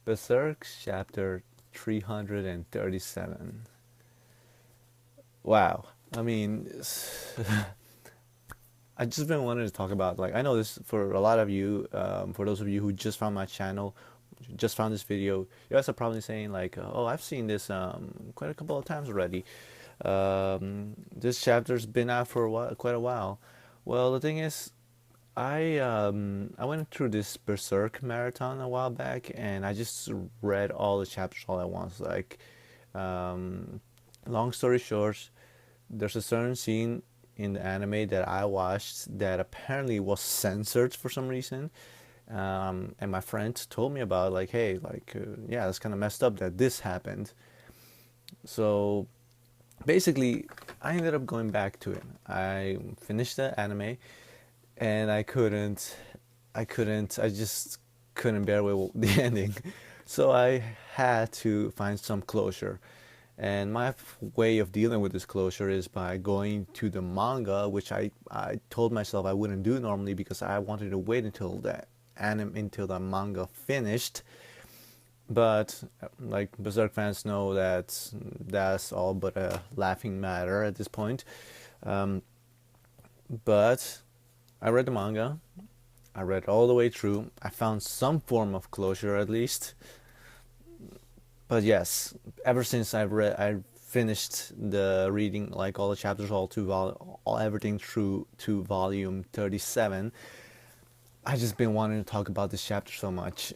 Berserk Chapter 337. Wow. I mean, I just been wanting to talk about, like, I know this for a lot of you, for those of you who just found my channel, just found this video, you guys are probably saying, like, oh, I've seen this quite a couple of times already. This chapter's been out for quite a while. Well, the thing is, I went through this Berserk marathon a while back, and I just read all the chapters all at once. Like, um, long story short, there's a certain scene in the anime that I watched that apparently was censored for some reason. And my friend told me about, like, hey, like, yeah, it's kind of messed up that this happened. So basically, I ended up going back to it. I finished the anime, and I just couldn't bear with the ending. So I had to find some closure. And my way of dealing with this closure is by going to the manga, which I told myself I wouldn't do normally because I wanted to wait until the manga finished. But like Berserk fans know that that's all but a laughing matter at this point. Um, but I read the manga. I read all the way through. I found some form of closure at least. But yes, ever since I finished the reading, like all the chapters, all everything through to volume 37. I just been wanting to talk about this chapter so much.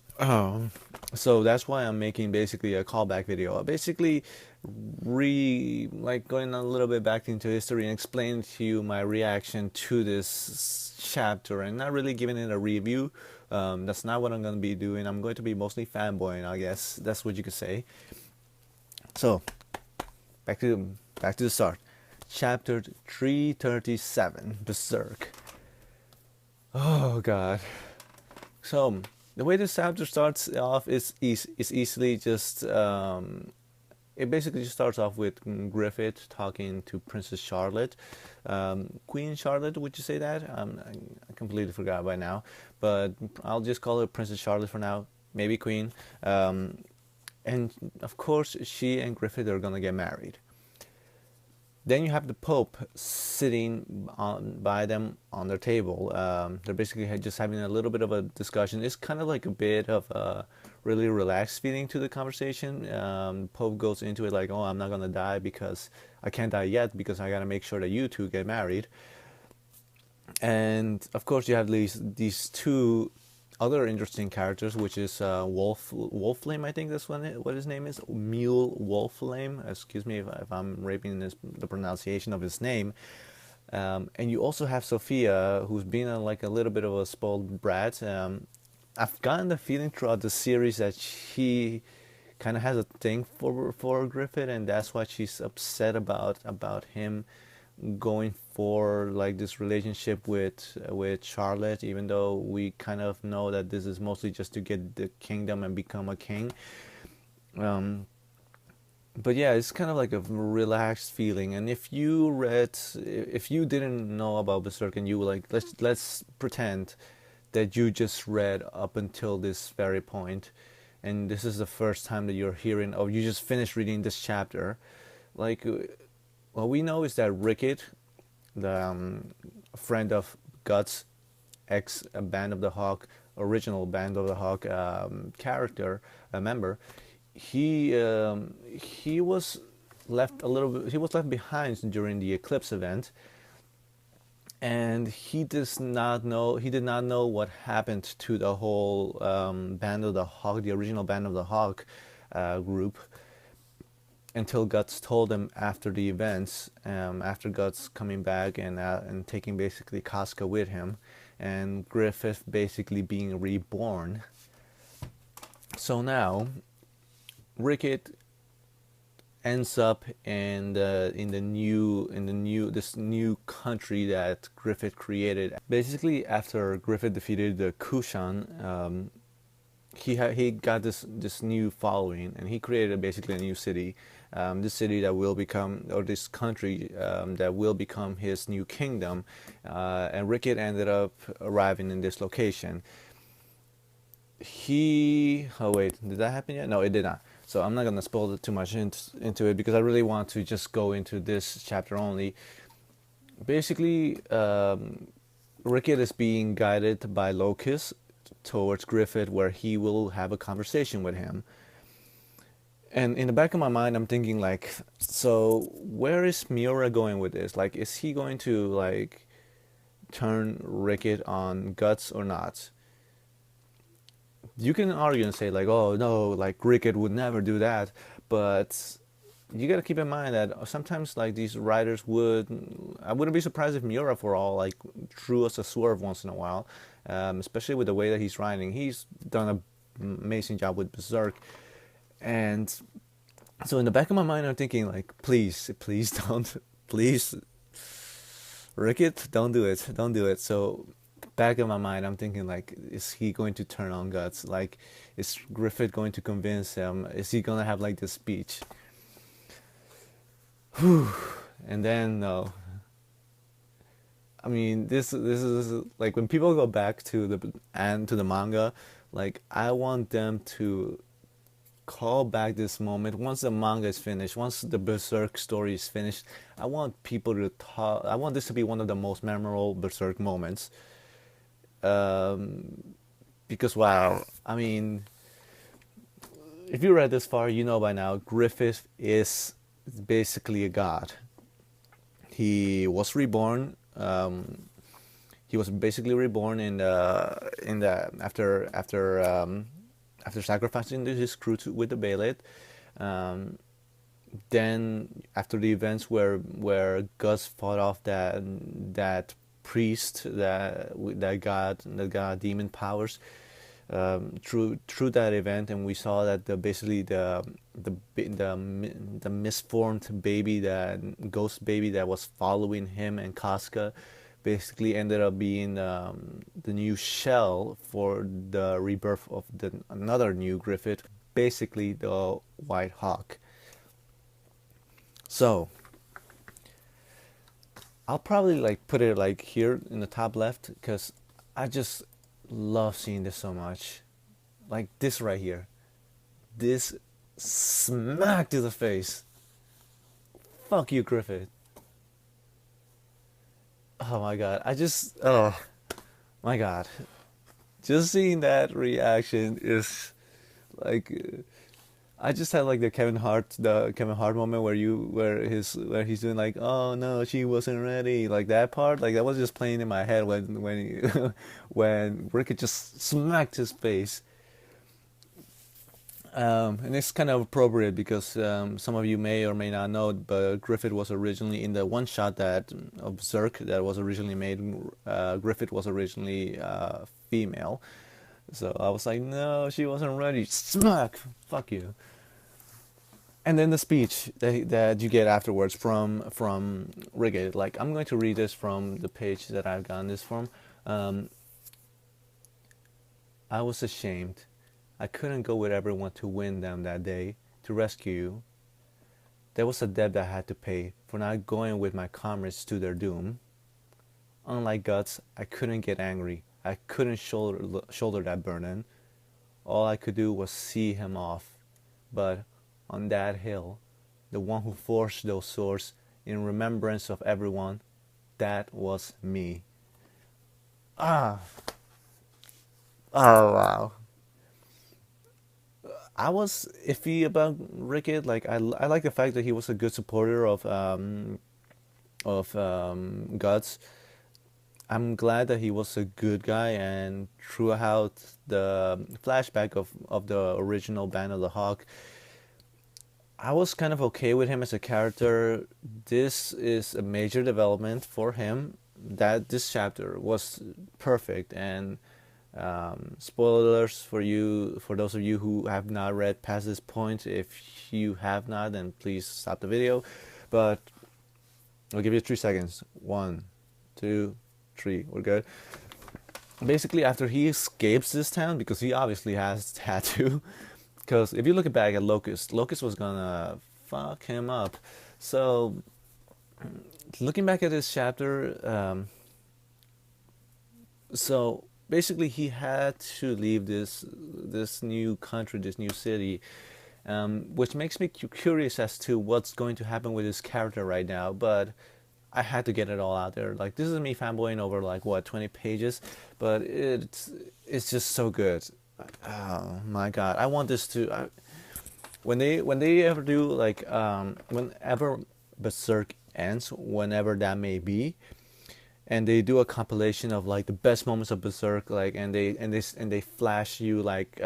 So that's why I'm making basically a callback video. Basically, like going a little bit back into history and explaining to you my reaction to this chapter, and not really giving it a review. That's not what I'm going to be doing. I'm going to be mostly fanboying, I guess. That's what you could say. So, back to the start. Chapter 337, Berserk. Oh God. So the way this chapter starts off is easily just it basically just starts off with Griffith talking to Princess Charlotte, Queen Charlotte. Would you say that? I completely forgot by now, but I'll just call her Princess Charlotte for now. Maybe Queen. And of course, she and Griffith are gonna get married. Then you have the Pope sitting by them on their table. They're basically just having a little bit of a discussion. It's kind of like a bit of a really relaxed feeling to the conversation. Pope goes into it like, oh, I'm not going to die because I can't die yet because I got to make sure that you two get married. And of course you have these two other interesting characters, which is Wolflame, I think that's what his name is, Mule Wolflame. Excuse me if I'm raping the pronunciation of his name. And you also have Sophia, who's been like a little bit of a spoiled brat. I've gotten the feeling throughout the series that she kind of has a thing for Griffith, and that's why she's upset about him going for like this relationship with Charlotte, even though we kind of know that this is mostly just to get the kingdom and become a king. But yeah, it's kind of like a relaxed feeling. And if you didn't know about Berserk and you were like, let's pretend that you just read up until this very point, and this is the first time that you're hearing, or you just finished reading this chapter, like what we know is that Rickert, the friend of Guts, ex Band of the Hawk, original Band of the Hawk character, member, he was left a little bit. He was left behind during the eclipse event, and he does not know. He did not know what happened to the whole Band of the Hawk, the original Band of the Hawk group, until Guts told him after the events, after Guts coming back and taking basically Casca with him, and Griffith basically being reborn. So now, Rickert ends up in this new country that Griffith created. Basically, after Griffith defeated the Kushan, he got this new following, and he created basically a new city. This city that will become, or this country that will become his new kingdom, and Rickert ended up arriving in this location. oh wait, did that happen yet? No, it did not. So I'm not gonna spoil too much into it because I really want to just go into this chapter only. Basically, Rickett is being guided by Locust towards Griffith, where he will have a conversation with him. And in the back of my mind, I'm thinking like, so where is Miura going with this? Like, is he going to like turn Rickett on Guts or not? You can argue and say like, oh no, like Rickett would never do that, but you gotta keep in mind that sometimes like these writers would, I wouldn't be surprised if Miura for all like drew us a swerve once in a while, especially with the way that he's writing. He's done an amazing job with Berserk, and so in the back of my mind I'm thinking like, please don't, please Rickett, don't do it. So back of my mind I'm thinking like, is he going to turn on Guts? Like, is Griffith going to convince him? Is he gonna have like this speech? Whew. And then no. I mean, this is like when people go back to the manga, like I want them to call back this moment once the manga is finished, once the Berserk story is finished. I want people to talk. I want this to be one of the most memorable Berserk moments. Because wow, I mean, if you read this far, you know by now Griffith is basically a god. He was reborn. He was basically reborn in the after sacrificing his crew with the Bailet. Um, then after the events where Gus fought off that priest that got demon powers, through that event, and we saw that the misformed baby, that ghost baby that was following him and Casca, basically ended up being the new shell for the rebirth of another new Griffith, basically the White Hawk. So I'll probably like put it like here in the top left because I just love seeing this so much. Like this right here. This smack to the face. Fuck you, Griffith. Oh my god. Oh my god. Just seeing that reaction is like, I just had like the Kevin Hart moment where he's doing like, oh no, she wasn't ready, like that part, like that was just playing in my head when Rickett just smacked his face. And it's kind of appropriate because some of you may or may not know, but Griffith was originally in the one shot that of Berserk that was originally made. Griffith was originally female, so I was like, no, she wasn't ready. Smack, fuck you. And then the speech that you get afterwards from Rickett. Like I'm going to read this from the page that I've gotten this from. Um, I was ashamed. I couldn't go with everyone to win them that day, to rescue you. There was a debt I had to pay for not going with my comrades to their doom. Unlike Guts, I couldn't get angry. I couldn't shoulder that burden. All I could do was see him off. But on that hill, the one who forged those swords in remembrance of everyone, that was me. Ah. Oh wow. I was iffy about Rickett. Like I like the fact that he was a good supporter of Guts. I'm glad that he was a good guy, and throughout the flashback of the original Band of the Hawk, I was kind of okay with him as a character. This is a major development for him. That this chapter was perfect, and spoilers for you, for those of you who have not read past this point. If you have not, then please stop the video. But I'll give you 3 seconds. 1, 2, 3. We're good. Basically, after he escapes this town, because he obviously has had to, because if you look back at Locust was gonna fuck him up. So looking back at this chapter, so basically he had to leave this new country, this new city, which makes me curious as to what's going to happen with his character right now. But I had to get it all out there. Like, this is me fanboying over like what, 20 pages, but it's just so good. Oh my god, I want this to. When they ever do like whenever Berserk ends, whenever that may be, and they do a compilation of like the best moments of Berserk, like, and they flash you like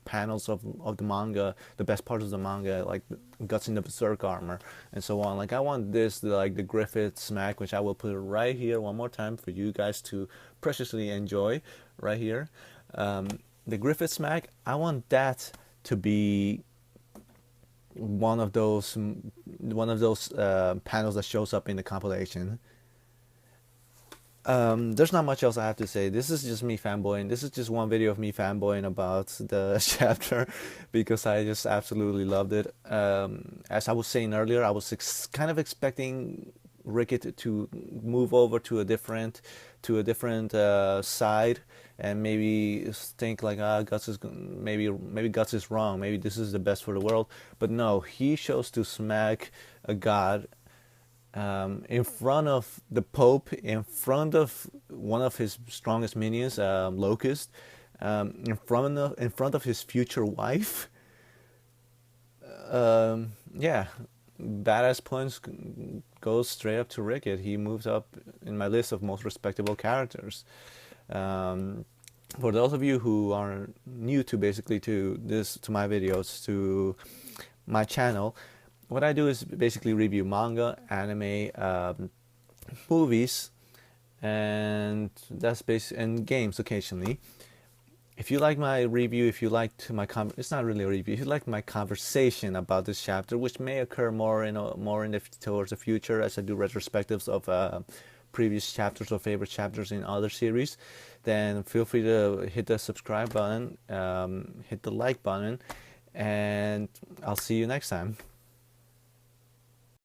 panels of the manga, the best parts of the manga, like Guts in the Berserk armor and so on. Like, I want this, like the Griffith smack, which I will put right here one more time for you guys to preciously enjoy right here. The Griffith smack, I want that to be one of those panels that shows up in the compilation. There's not much else I have to say. This is just me fanboying. This is just one video of me fanboying about the chapter because I just absolutely loved it. As I was saying earlier, I was kind of expecting Rickert to move over to a different side and maybe think like, Guts is maybe Guts is wrong. Maybe this is the best for the world. But no, he chose to smack a god in front of the Pope, in front of one of his strongest minions, Locust, in front of his future wife. Yeah, badass points goes straight up to Rickert. He moves up in my list of most respectable characters. For those of you who are new to my videos, to my channel, what I do is basically review manga, anime, movies, and and games occasionally. If you like my review, if you liked my it's not really a review. If you like my conversation about this chapter, which may occur more towards the future as I do retrospectives of previous chapters or favorite chapters in other series, then feel free to hit the subscribe button, hit the like button, and I'll see you next time.